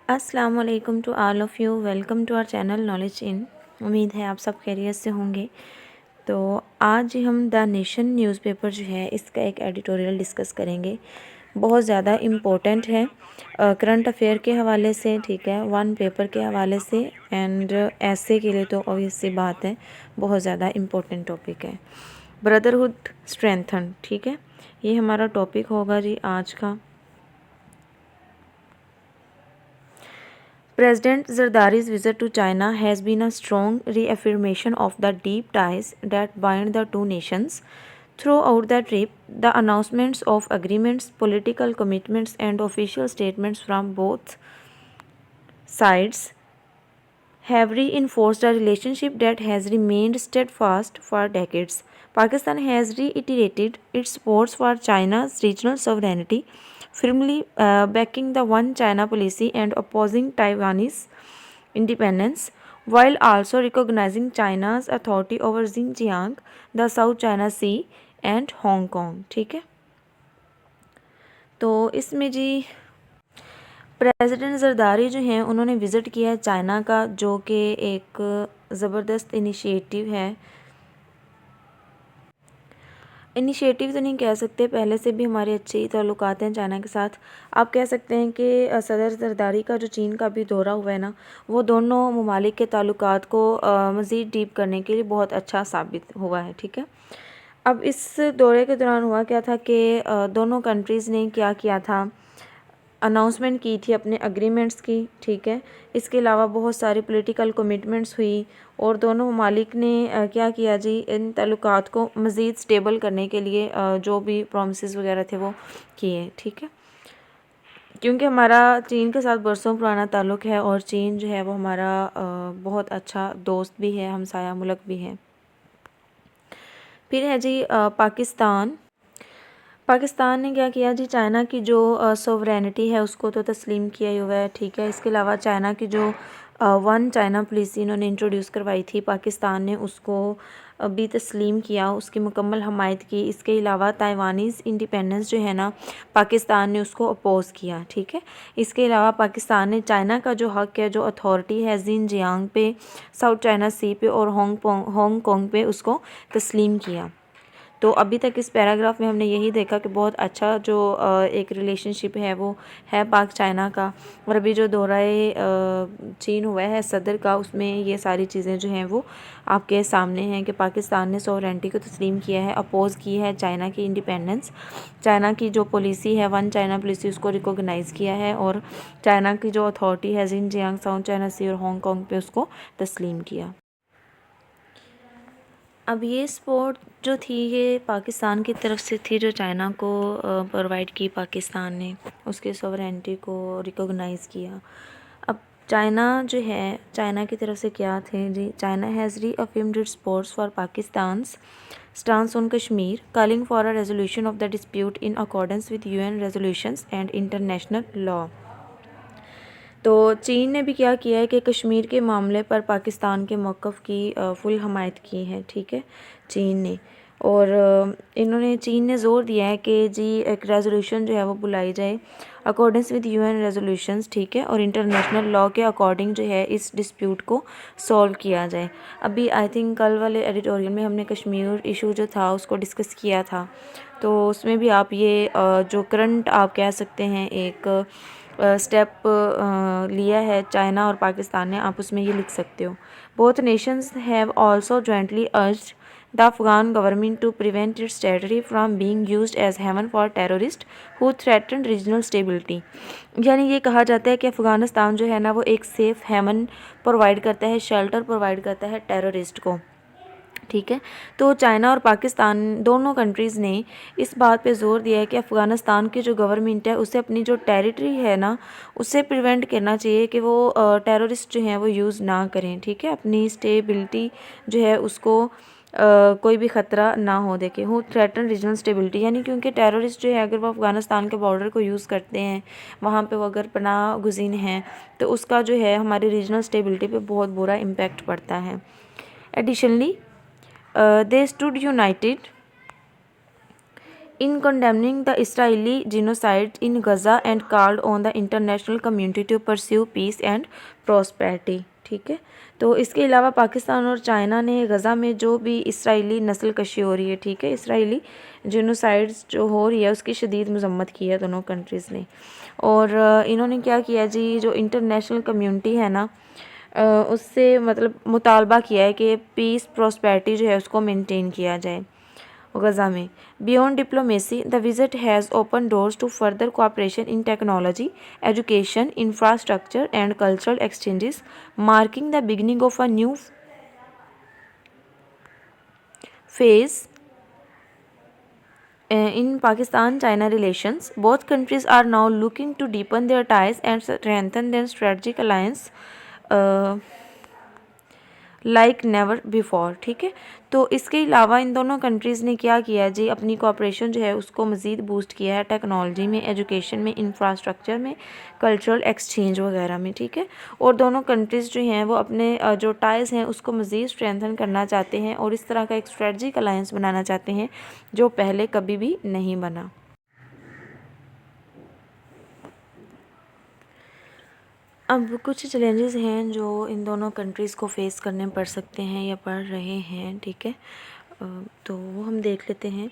अस्सलाम वालेकुम to all of you. Welcome to our channel knowledge in. उम्मीद है आप सब खैरियत से होंगे। तो आज हम द नेशन न्यूज़पेपर जो है इसका एक एडिटोरियल डिस्कस करेंगे। बहुत ज़्यादा इम्पोर्टेंट है करंट अफेयर के हवाले से, ठीक है, वन पेपर के हवाले से एंड ऐसे के लिए तो ऑब्वियस सी बात है, बहुत ज़्यादा इम्पोर्टेंट टॉपिक है। ब्रदरहुड स्ट्रेंथन, ठीक है, ये हमारा टॉपिक होगा जी आज का। President Zardari's visit to China has been a strong reaffirmation of the deep ties that bind the two nations. Throughout the trip, the announcements of agreements, political commitments, and official statements from both sides have reinforced a relationship that has remained steadfast for decades. Pakistan has reiterated its support for China's regional sovereignty, firmly backing the One China policy and opposing Taiwanese independence, while also recognizing China's authority over Xinjiang, the South China Sea and Hong Kong। ठीक है, तो इसमें जी president Zardari जो हैं उन्होंने visit किया है China का, जो कि एक ज़बरदस्त इनिशिएटिव है। इनिशिएटिव तो नहीं कह सकते, पहले से भी हमारे अच्छे ही ताल्लुकात हैं चाइना के साथ। आप कह सकते हैं कि सदर ज़रदारी का जो चीन का भी दौरा हुआ है ना, वो दोनों ममालिक के ताल्लुकात को मज़ीद डीप करने के लिए बहुत अच्छा साबित हुआ है। ठीक है, अब इस दौरे के दौरान हुआ क्या था कि दोनों कंट्रीज़ ने क्या किया था, अनाउंसमेंट की थी अपने एग्रीमेंट्स की। ठीक है, इसके अलावा बहुत सारी पॉलिटिकल कमिटमेंट्स हुई और दोनों ममालिक ने क्या किया जी, इन ताल्लुकात को मज़ीद स्टेबल करने के लिए जो भी प्रॉमिसेस वगैरह थे वो किए। ठीक है, क्योंकि हमारा चीन के साथ बरसों पुराना ताल्लुक़ है और चीन जो है वो हमारा बहुत अच्छा दोस्त भी है, हमसाया मुल्क भी है। फिर है जी पाकिस्तान। पाकिस्तान ने क्या किया जी, चाइना की जो सोवरेनिटी है उसको तो तस्लीम किया ही हुआ है। ठीक है, इसके अलावा चाइना की जो वन चाइना पॉलिसी इन्होंने इंट्रोड्यूस करवाई थी, पाकिस्तान ने उसको भी तस्लीम किया, उसकी मुकम्मल हमायत की। इसके अलावा ताइवानीज़ इंडिपेंडेंस जो है ना, पाकिस्तान ने उसको अपोज़ किया। ठीक है, इसके अलावा पाकिस्तान ने चाइना का जो हक़ है, जो अथॉरिटी है ज़िनजियांग पे, साउथ चाइना सी पे और हांगकांग पे, उसको तस्लीम किया। तो अभी तक इस पैराग्राफ में हमने यही देखा कि बहुत अच्छा जो एक रिलेशनशिप है वो है पाक चाइना का। और अभी जो दौरा चीन हुआ है सदर का, उसमें ये सारी चीज़ें जो हैं वो आपके सामने हैं कि पाकिस्तान ने सॉवरेनिटी को तस्लीम किया है, अपोज़ की है चाइना की इंडिपेंडेंस, चाइना की जो पॉलिसी है वन चाइना पॉलिसी उसको रिकॉग्नाइज़ किया है और चाइना की जो अथॉरिटी है ज़िनजियांग, साउथ चाइना सी और हांगकांग पे उसको तस्लीम किया। अब ये सपोर्ट जो थी ये पाकिस्तान की तरफ से थी, जो चाइना को प्रोवाइड की पाकिस्तान ने, उसके सॉवरेनिटी को रिकॉग्नाइज़ किया। अब चाइना जो है, चाइना की तरफ से क्या थे जी, China has reaffirmed its support for Pakistan's stance on Kashmir, calling for a resolution of the dispute in accordance with UN resolutions and international law. तो चीन ने भी क्या किया है कि कश्मीर के मामले पर पाकिस्तान के मौक़िफ़ की फुल हमायत की है। ठीक है, चीन ने, और चीन ने ज़ोर दिया है कि जी एक रेजोल्यूशन जो है वो बुलाई जाए अकॉर्डेंस विद UN रेजोल्यूशंस, ठीक है, और इंटरनेशनल लॉ के अकॉर्डिंग जो है इस डिस्प्यूट को सॉल्व किया जाए। अभी आई थिंक कल वाले एडिटोरियल में हमने कश्मीर इशू जो था उसको डिस्कस किया था, तो उसमें भी आप ये जो करंट आप कह सकते हैं एक स्टेप लिया है चाइना और पाकिस्तान ने, आप उसमें ये लिख सकते हो। Both nations have also jointly urged the Afghan government to prevent its territory from being used as haven for terrorist who threaten regional stability. यानी ये कहा जाता है कि अफ़गानिस्तान जो है ना वो एक सेफ़ हेवन प्रोवाइड करता है, शेल्टर प्रोवाइड करता है टेररिस्ट को। ठीक है, तो चाइना और पाकिस्तान दोनों कंट्रीज़ ने इस बात पे ज़ोर दिया है कि अफ़गानिस्तान की जो गवर्नमेंट है उसे अपनी जो टेरिटरी है ना उससे प्रिवेंट करना चाहिए कि वो टेररिस्ट जो हैं वो यूज़ ना करें। ठीक है, अपनी स्टेबिलिटी जो है उसको कोई भी ख़तरा ना हो देखे, हो थ्रेटन रीजनल स्टेबिलिटी, यानी क्योंकि टेररिस्ट जो है अगर वो अफ़गानिस्तान के बॉर्डर को यूज़ करते हैं, वहाँ पे वो अगर पनाह गुज़ीन हैं, तो उसका जो है हमारी रीजनल स्टेबिलिटी पे बहुत बुरा इम्पैक्ट पड़ता है। Additionally they stood united in condemning the Israeli genocide in Gaza and called on the international community to pursue peace and prosperity। ठीक है, तो इसके अलावा पाकिस्तान और चाइना ने गज़ा में जो भी इसराइली नस्ल कशी हो रही है, ठीक है, इसराइली जेनोसाइड्स जो हो रही है उसकी शदीद मजम्मत की है दोनों कंट्रीज़ ने। और इन्होंने क्या किया जी, जो इंटरनेशनल कम्युनिटी है ना उससे मतलब मुतालबा किया है कि पीस प्रॉस्पेरिटी जो है उसको मेंटेन किया जाए गज़ा में। Beyond diplomacy, the visit has open doors to further cooperation in technology, education, infrastructure and cultural exchanges, marking the beginning of a new phase in Pakistan-China relations. Both countries are now looking to deepen their ties and strengthen their strategic alliance like never before. ठीक है, तो इसके अलावा इन दोनों countries ने क्या किया जी, अपनी कोऑपरेशन जो है उसको मज़ीद बूस्ट किया है टेक्नोलॉजी में, एजुकेशन में, इंफ्रास्ट्रक्चर में, कल्चरल एक्सचेंज वगैरह में। ठीक है, और दोनों कंट्रीज़ जो हैं वो अपने जो टाइज़ हैं उसको मज़ीद स्ट्रेंथन करना चाहते हैं और इस तरह का एक स्ट्रेटजिक अलायंस बनाना चाहते हैं जो पहले कभी भी नहीं बना। अब कुछ चैलेंजेस हैं जो इन दोनों कंट्रीज़ को फेस करने पड़ सकते हैं या पड़ रहे हैं। ठीक है, तो वो हम देख लेते हैं।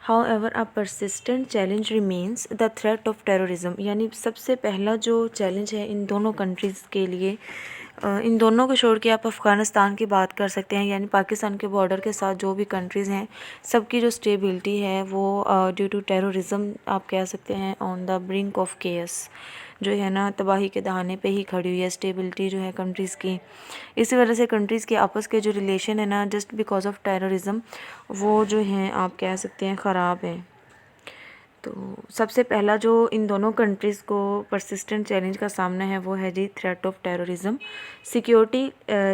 How ever a persistent challenge remains the threat of terrorism, यानी सबसे पहला जो चैलेंज है इन दोनों कंट्रीज़ के लिए, इन दोनों को छोड़ के आप अफ़गानिस्तान की बात कर सकते हैं, यानी पाकिस्तान के बॉर्डर के साथ जो भी कंट्रीज़ हैं सबकी जो स्टेबिलिटी है वो ड्यू टू टेररिज्म आप कह सकते हैं on the brink of chaos, जो है ना तबाही के दहाने पे ही खड़ी हुई है स्टेबिलिटी जो है कंट्रीज़ की। इसी वजह से कंट्रीज़ के आपस के जो रिलेशन है ना जस्ट बिकॉज ऑफ टेररिज्म वो जो हैं आप कह सकते हैं ख़राब है। तो सबसे पहला जो इन दोनों कंट्रीज़ को परसिस्टेंट चैलेंज का सामना है वो है जी threat of terrorism. Security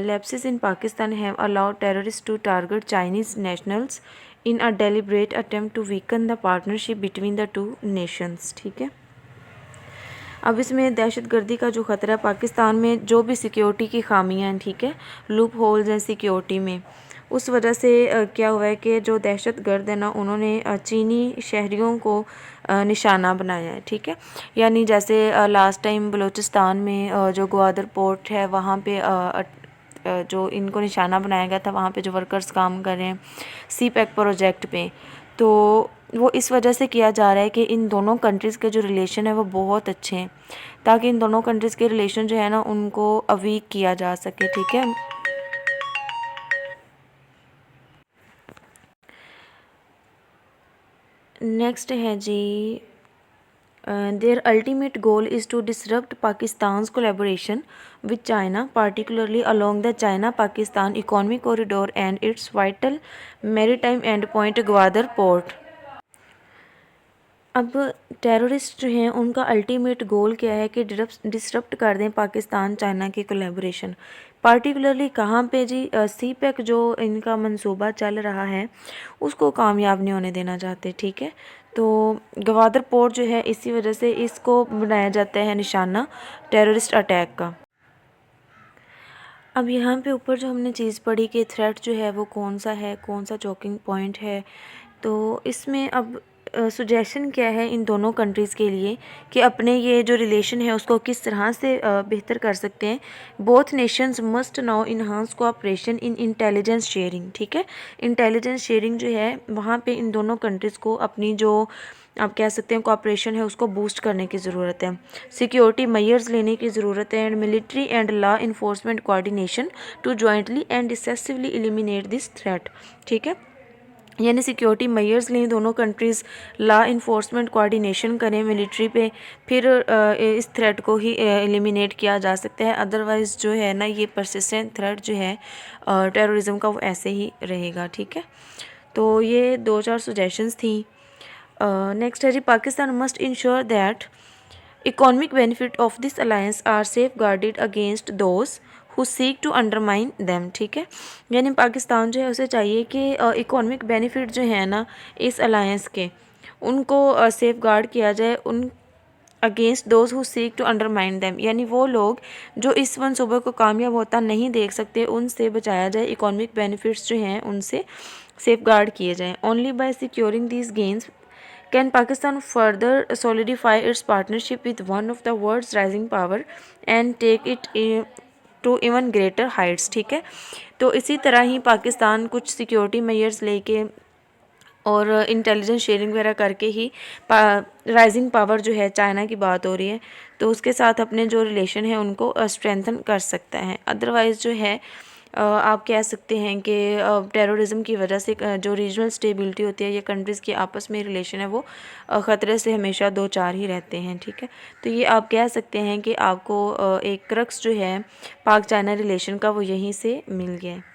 lapses in Pakistan have allowed terrorist to target Chinese nationals in a deliberate attempt to weaken the partnership between the two nations. ठीक है, अब इसमें दहशतगर्दी का जो ख़तरा पाकिस्तान में जो भी सिक्योरिटी की खामियां हैं, ठीक है, लूप होल्स हैं सिक्योरिटी में, उस वजह से क्या हुआ है कि जो दहशतगर्द है ना उन्होंने चीनी शहरियों को निशाना बनाया है। ठीक है, यानी जैसे लास्ट टाइम बलूचिस्तान में जो ग्वादर पोर्ट है वहाँ पे जो इनको निशाना बनाया गया था, वहाँ पे जो वर्कर्स काम कर रहे हैं सी पैक प्रोजेक्ट पे, तो वो इस वजह से किया जा रहा है कि इन दोनों कंट्रीज़ के जो रिलेशन है वो बहुत अच्छे हैं, ताकि इन दोनों कंट्रीज़ के रिलेशन जो है ना उनको वीक किया जा सके। ठीक है, नेक्स्ट है जी their ultimate goal is to disrupt Pakistan collaboration with China, particularly along the China Pakistan economic corridor and its vital maritime end point Gwadar port. अब टेररिस्ट जो हैं उनका अल्टीमेट गोल क्या है कि डिसरप्ट कर दें पाकिस्तान चाइना की कोलैबोरेशन, पार्टिकुलरली कहाँ पे जी, सी पैक जो इनका मंसूबा चल रहा है उसको कामयाब नहीं होने देना चाहते। ठीक है, तो ग्वादर पोर्ट जो है इसी वजह से इसको बनाया जाता है निशाना टेररिस्ट अटैक का। अब यहाँ पे ऊपर जो हमने चीज़ पढ़ी कि थ्रेट जो है वो कौन सा है, कौन सा चोकिंग पॉइंट है, तो इसमें अब सुजेशन क्या है इन दोनों कंट्रीज़ के लिए कि अपने ये जो रिलेशन है उसको किस तरह से बेहतर कर सकते हैं। Both Nations must now enhance cooperation इन इंटेलिजेंस शेयरिंग। ठीक है, इंटेलिजेंस शेयरिंग जो है वहाँ पे इन दोनों कंट्रीज़ को अपनी जो आप कह सकते हैं कोऑपरेशन है उसको बूस्ट करने की ज़रूरत है, सिक्योरिटी मेजर्स लेने की ज़रूरत है, and military and law enforcement coordination to jointly and decisively eliminate this threat. ठीक है, यानी सिक्योरिटी मेजर्स लें दोनों कंट्रीज़, लॉ इन्फोर्समेंट कोऑर्डिनेशन करें मिलिट्री पे, फिर इस थ्रेट को ही एलिमिनेट किया जा सकता है। अदरवाइज़ जो है ना ये परसिस्टेंट थ्रेट जो है टेररिज्म का वो ऐसे ही रहेगा। ठीक है, तो ये 2-4 सजेशंस थी। नेक्स्ट है जी Pakistan must ensure that economic benefit of this alliance are safeguarded against those who seek to undermine them. ठीक है, यानी पाकिस्तान जो है उसे चाहिए कि इकोनॉमिक बेनिफिट जो है ना इस अलायंस के उनको सेफ गार्ड किया जाए उन against those who seek to undermine them, यानी वो लोग जो इस मनसूबे को कामयाब होता नहीं देख सकते उनसे बचाया जाए, इकोनॉमिक बेनिफिट्स जो हैं उनसे सेफ गार्ड किए जाएँ। Only by securing these gains can Pakistan further solidify its partnership with one of the world's rising power and take it to even greater heights. ठीक है, तो इसी तरह ही पाकिस्तान कुछ सिक्योरिटी मेजर्स लेके और इंटेलिजेंस शेयरिंग वगैरह करके ही राइजिंग पावर जो है, चाइना की बात हो रही है, तो उसके साथ अपने जो रिलेशन है उनको स्ट्रेंथन कर सकता है। अदरवाइज़ जो है आप कह सकते हैं कि टेररिज्म की वजह से जो रीजनल स्टेबिलिटी होती है या कंट्रीज़ की आपस में रिलेशन है वो ख़तरे से हमेशा दो चार ही रहते हैं। ठीक है, तो ये आप कह सकते हैं कि आपको एक क्रक्स जो है पाक चाइना रिलेशन का वो यहीं से मिल गया है।